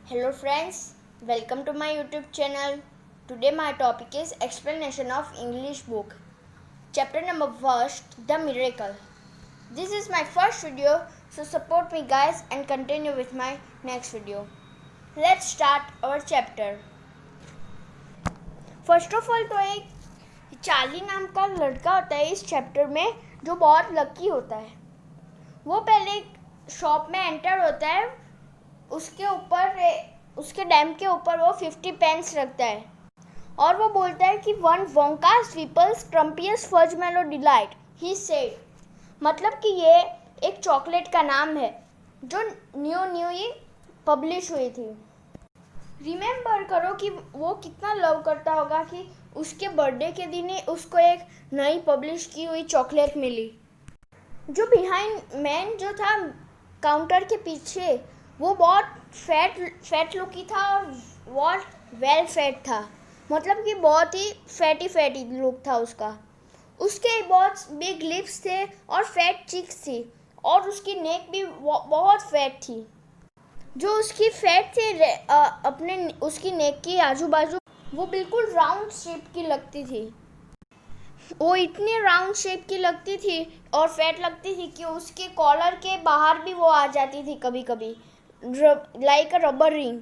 Hello friends, welcome to my YouTube channel. Today my topic is explanation of English book. Chapter number 1, The Miracle. This is my first video, so support me guys and continue with my next video. Let's start our chapter. First of all तो एक Charlie नाम का लड़का होता है इस chapter में जो बहुत लकी होता है. वो पहले शॉप में एंटर होता है. उसके डैम के ऊपर वो 50 पेंस रखता है और वो बोलता है कि वन वोंकास विपल्स क्रम्पियस फज मेलो डिलाइट ही सेड. मतलब कि ये एक चॉकलेट का नाम है जो न्यू ही पब्लिश हुई थी. रिमेंबर करो कि वो कितना लव करता होगा कि उसके बर्थडे के दिन ही उसको एक नई पब्लिश की हुई चॉकलेट मिली. जो बिहाइंड मैन जो था काउंटर के पीछे वो बहुत फैट लुकी था और बहुत वेल फेड था. मतलब कि बहुत ही फैटी लुक था उसका. उसके बहुत बिग लिप्स थे और फैट चिक्स थी और उसकी नेक भी बहुत फैट थी. जो उसकी फैट थी उसकी नेक की आजू बाजू वो बिल्कुल राउंड शेप की लगती थी. वो इतनी राउंड शेप की लगती थी और फैट लगती थी कि उसके कॉलर के बाहर भी वो आ जाती थी कभी कभी लाइक अ रबर रिंग.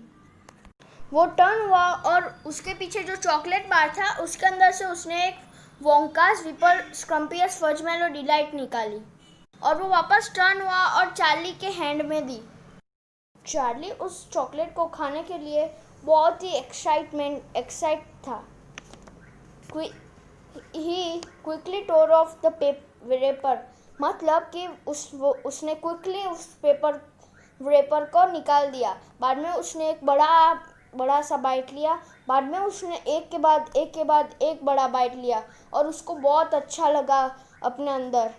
वो टर्न हुआ और उसके पीछे जो चॉकलेट बार था उसके अंदर से उसने एक वोंकास विपर स्क्रम्पियस फज मेलो डिलाइट निकाली और वो वापस टर्न हुआ और चार्ली के हैंड में दी. चार्ली उस चॉकलेट को खाने के लिए बहुत ही एक्साइट था. He quickly tore off the paper. मतलब कि उसने क्विकली उस पेपर को निकाल दिया. बाद में उसने एक बड़ा सा बाइट लिया. बाद में उसने एक के बाद एक बड़ा बाइट लिया और उसको बहुत अच्छा लगा. अपने अंदर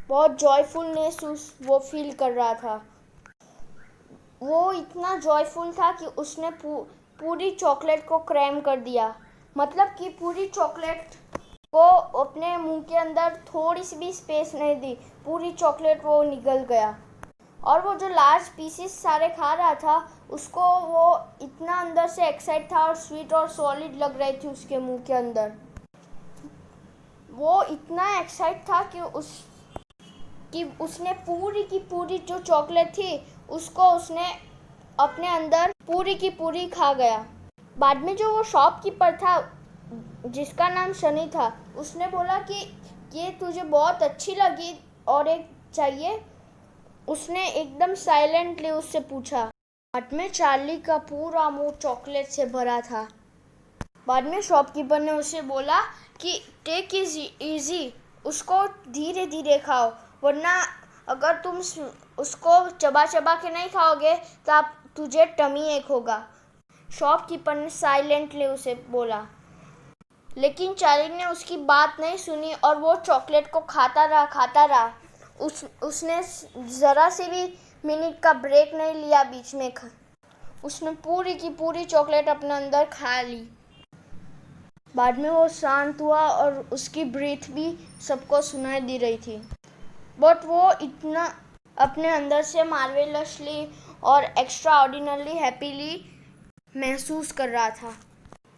बहुत जॉयफुलनेस वो फील कर रहा था. वो इतना जॉयफुल था कि उसने पूरी चॉकलेट को क्रैम कर दिया. मतलब कि पूरी चॉकलेट को अपने मुंह के अंदर थोड़ी सी भी स्पेस नहीं दी. पूरी चॉकलेट वो निगल गया और वो जो लार्ज पीसेस सारे खा रहा था उसको वो इतना अंदर से एक्साइट था और स्वीट और सॉलिड लग रही थी उसके मुंह के अंदर. वो इतना एक्साइट था कि उसने पूरी की पूरी जो चॉकलेट थी उसको उसने अपने अंदर पूरी की पूरी खा गया. बाद में जो वो शॉपकीपर था जिसका नाम शनि था उसने बोला कि ये तुझे बहुत अच्छी लगी और एक चाहिए. उसने एकदम साइलेंटली उससे पूछा. बाद में चार्ली का पूरा मुंह चॉकलेट से भरा था. बाद में शॉपकीपर ने उसे बोला कि टेक इजी उसको धीरे धीरे खाओ वरना अगर तुम उसको चबा के नहीं खाओगे तो तुझे टमी एक होगा. शॉपकीपर ने साइलेंटली उसे बोला. लेकिन चार्ली ने उसकी बात नहीं सुनी और वो चॉकलेट को खाता रहा. उसने ज़रा से भी मिनट का ब्रेक नहीं लिया बीच में. उसने पूरी की पूरी चॉकलेट अपने अंदर खा ली. बाद में वो शांत हुआ और उसकी ब्रीथ भी सबको सुनाई दे रही थी. बट वो इतना अपने अंदर से मार्वेलसली और एक्स्ट्रा ऑर्डिनरी हैप्पीली महसूस कर रहा था.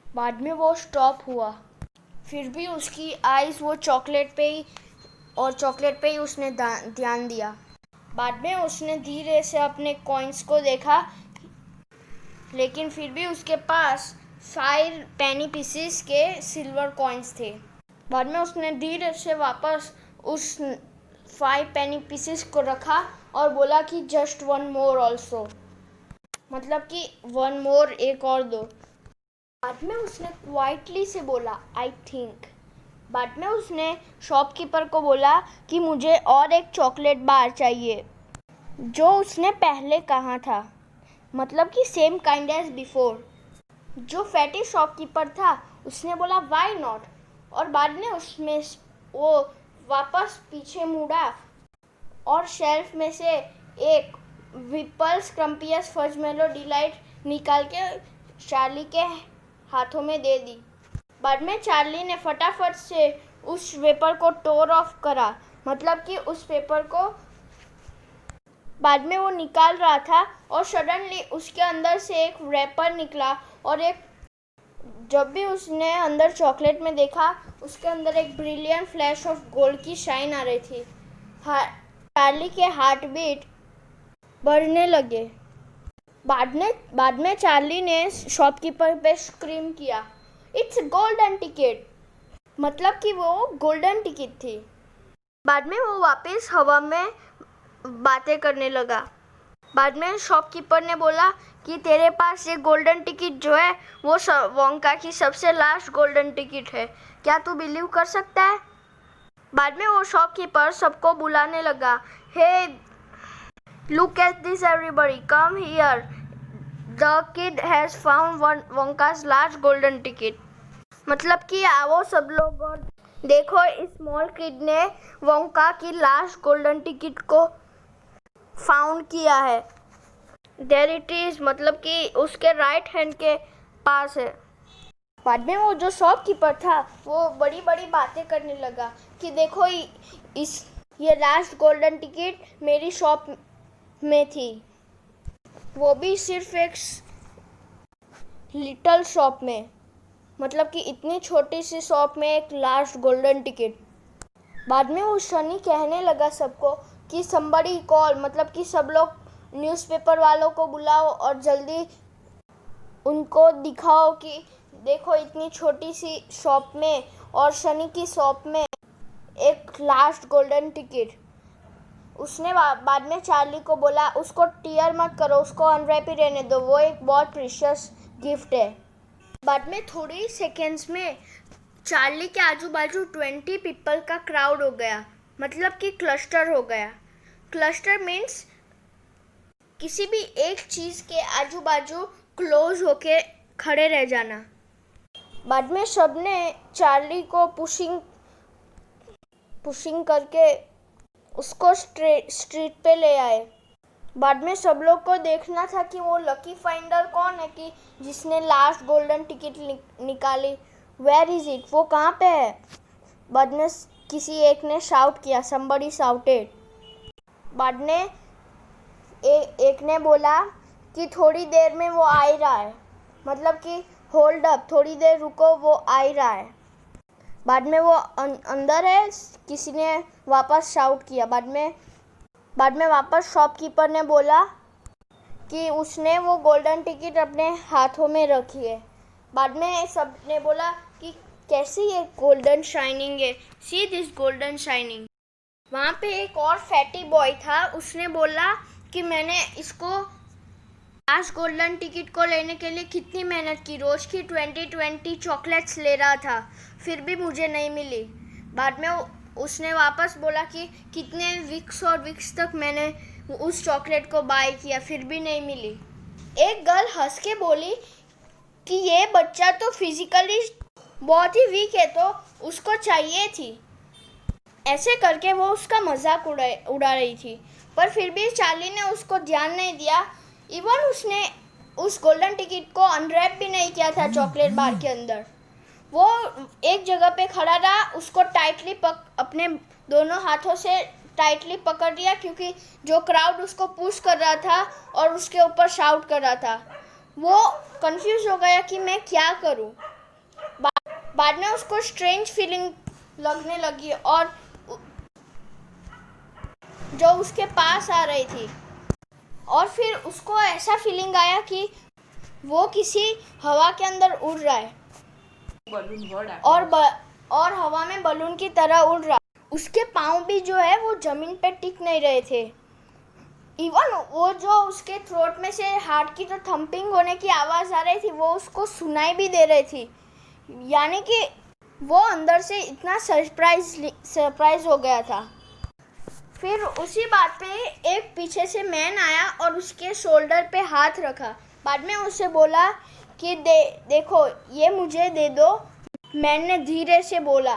बाद में वो स्टॉप हुआ. फिर भी उसकी आईज वो चॉकलेट पे ही उसने ध्यान दिया. बाद में उसने धीरे से अपने कॉइन्स को देखा लेकिन फिर भी उसके पास 5 पेनी पीसेस के सिल्वर कॉइन्स थे. बाद में उसने धीरे से वापस उस 5 पेनी पीसेस को रखा और बोला कि जस्ट 1 मोर ऑल्सो. मतलब कि 1 मोर एक और दो. बाद में उसने क्वाइटली से बोला आई थिंक. बाद में उसने शॉपकीपर को बोला कि मुझे और एक चॉकलेट बार चाहिए जो उसने पहले कहा था. मतलब कि सेम काइंड एज बिफोर. जो फैटी शॉपकीपर था उसने बोला व्हाई नॉट. और बाद में उसमें वो वापस पीछे मुड़ा और शेल्फ में से एक विपल्स क्रम्पियस फज मेलो डिलाइट निकाल के चार्ली के हाथों में दे दी. बाद में चार्ली ने फटाफट से उस पेपर को टोर ऑफ करा. मतलब कि उस पेपर को बाद में वो निकाल रहा था और सडनली उसके अंदर से एक रैपर निकला और एक जब भी उसने अंदर चॉकलेट में देखा उसके अंदर एक ब्रिलियंट फ्लैश ऑफ गोल्ड की शाइन आ रही थी। चार्ली के हार्ट बीट बढ़ने लगे। बाद में चार्ली ने शॉपकीपर पे स्क्रीम किया, इट्स गोल्डन टिकट, मतलब कि वो गोल्डन टिकट थी। बाद में वो वापस हवा में बातें करने लगा। बाद में शॉपकीपर ने बोला कि तेरे पास ये गोल्डन टिकट जो है वो वोंका की सबसे लास्ट गोल्डन टिकट है, क्या तू बिलीव कर सकता है? बाद में वो शॉपकीपर सबको बुलाने लगा, hey look at this everybody, come here, the kid has found Wonka's last golden ticket, मतलब कि आओ सब लोग और देखो इस स्मॉल किड ने वोंका की लास्ट गोल्डन टिकट को फाउंड किया है। देयर इट इज, मतलब कि उसके राइट हैंड के पास है। बाद में वो जो शॉपकीपर था वो बड़ी बड़ी बातें करने लगा कि देखो ये लास्ट गोल्डन टिकट मेरी शॉप में थी, वो भी सिर्फ एक लिटिल शॉप में, मतलब कि इतनी छोटी सी शॉप में एक लास्ट गोल्डन टिकट। बाद में वो सनी कहने लगा सबको कि somebody कॉल, मतलब कि सब लोग न्यूज़पेपर वालों को बुलाओ और जल्दी उनको दिखाओ कि देखो इतनी छोटी सी शॉप में और सनी की शॉप में एक लास्ट गोल्डन टिकट। उसने बाद में चार्ली को बोला उसको टीयर मत करो, उसको अनरैप ही रहने दो, वो एक बहुत प्रीशियस गिफ्ट है। बाद में थोड़ी सेकेंड्स में चार्ली के आजू बाजू 20 पीपल का क्राउड हो गया, मतलब कि क्लस्टर हो गया। क्लस्टर मीन्स किसी भी एक चीज़ के आजू बाजू क्लोज होके खड़े रह जाना। बाद में सबने चार्ली को पुशिंग करके उसको स्ट्रीट पे ले आए। बाद में सब लोग को देखना था कि वो लकी फाइंडर कौन है कि जिसने लास्ट गोल्डन टिकट निकाली। वेयर इज इट, वो कहाँ पे है? बाद में किसी एक ने शाउट किया, somebody shouted। बाद में एक ने बोला कि थोड़ी देर में वो आ ही रहा है, मतलब कि होल्ड अप, थोड़ी देर रुको, वो आ ही रहा है। बाद में वो अंदर है, किसी ने वापस शाउट किया। बाद में वापस शॉपकीपर ने बोला कि उसने वो गोल्डन टिकट अपने हाथों में रखी है। बाद में सब ने बोला कि कैसी ये गोल्डन शाइनिंग है, सी दिस गोल्डन शाइनिंग। वहाँ पे एक और फैटी बॉय था, उसने बोला कि मैंने इसको लास्ट गोल्डन टिकट को लेने के लिए कितनी मेहनत की, रोज़ की 20 चॉकलेट्स ले रहा था, फिर भी मुझे नहीं मिली। बाद में उसने वापस बोला कि कितने वीक्स तक मैंने उस चॉकलेट को बाय किया, फिर भी नहीं मिली। एक गर्ल हंस के बोली कि ये बच्चा तो फिजिकली बहुत ही वीक है, तो उसको चाहिए थी। ऐसे करके वो उसका मजाक उड़ा रही थी, पर फिर भी चार्ली ने उसको ध्यान नहीं दिया। इवन उसने उस गोल्डन टिकट को अनरैप भी नहीं किया था चॉकलेट बार के अंदर। वो एक जगह पे खड़ा रहा, उसको टाइटली अपने दोनों हाथों से टाइटली पकड़ लिया, क्योंकि जो क्राउड उसको पुश कर रहा था और उसके ऊपर शाउट कर रहा था, वो कंफ्यूज हो गया कि मैं क्या करूं। बाद में उसको स्ट्रेंज फीलिंग लगने लगी और जो उसके पास आ रही थी, और फिर उसको ऐसा फीलिंग आया कि वो किसी हवा के अंदर उड़ रहा है और हवा में बलून की तरह उड़ रहा। उसके पाँव भी जो है वो जमीन पे टिक नहीं रहे थे। इवन वो जो उसके थ्रोट में से हार्ट की जो थम्पिंग होने की आवाज़ आ रही थी वो उसको सुनाई भी दे रही थी, यानी कि वो अंदर से इतना सरप्राइज हो गया था। फिर उसी बात पे एक पीछे से मैन आया और उसके शोल्डर पे हाथ रखा। बाद में उसे बोला कि देखो ये मुझे दे दो। मैन ने धीरे से बोला,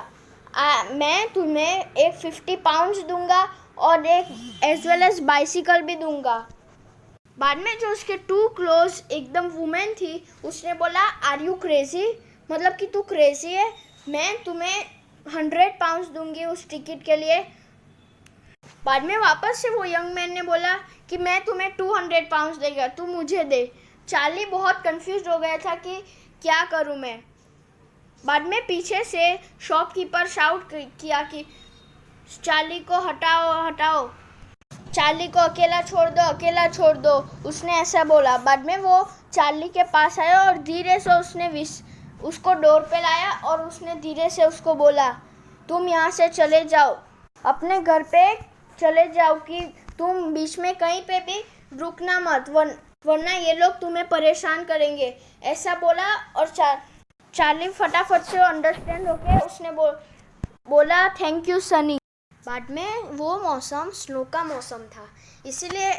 मैं तुम्हें एक 50 पाउंड्स दूंगा और एक एज वेल एज बाइसिकल भी दूंगा। बाद में जो उसके टू क्लोज एकदम वुमेन थी, उसने बोला आर यू क्रेजी, मतलब कि तू क्रेजी है, मैं तुम्हें 100 पाउंड्स दूंगी उस टिकट के लिए। बाद में वापस से वो यंग मैन ने बोला कि मैं तुम्हें 200 पाउंड्स देगा, तू मुझे दे। चार्ली बहुत कंफ्यूज हो गया था कि क्या करूं मैं। बाद में पीछे से शॉपकीपर शाउट किया कि चार्ली को हटाओ हटाओ, चार्ली को अकेला छोड़ दो, उसने ऐसा बोला। बाद में वो चार्ली के पास आया और धीरे से उसको डोर पे लाया और उसने धीरे से उसको बोला, तुम यहाँ से चले जाओ, अपने घर पे चले जाओ, कि तुम बीच में कहीं पे भी रुकना मत, वरना ये लोग तुम्हें परेशान करेंगे, ऐसा बोला। और चार्ली फटाफट से अंडरस्टैंड होके उसने बोला थैंक यू सनी। बाद में वो मौसम स्नो का मौसम था, इसीलिए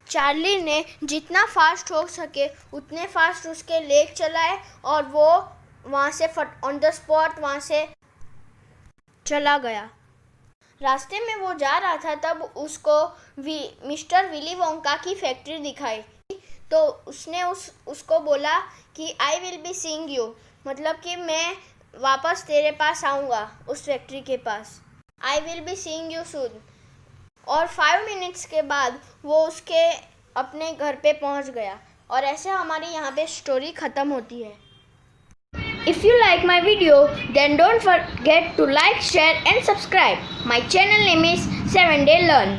चार्ली ने जितना फास्ट हो सके उतने फास्ट उसके लेग चलाए और वो वहाँ से ऑन द स्पॉट वहाँ से चला गया। रास्ते में वो जा रहा था तब उसको मिस्टर विली वोंका की फैक्ट्री दिखाई, तो उसने उसको बोला कि आई विल बी सीइंग यू, मतलब कि मैं वापस तेरे पास आऊँगा उस फैक्ट्री के पास, I will be seeing you soon. और 5 मिनट्स के बाद वो उसके अपने घर पे पहुंच गया। और ऐसे हमारी यहाँ पे स्टोरी ख़त्म होती है। If you like my video, then don't forget to like, share and subscribe. My channel name is 7 Day Learn.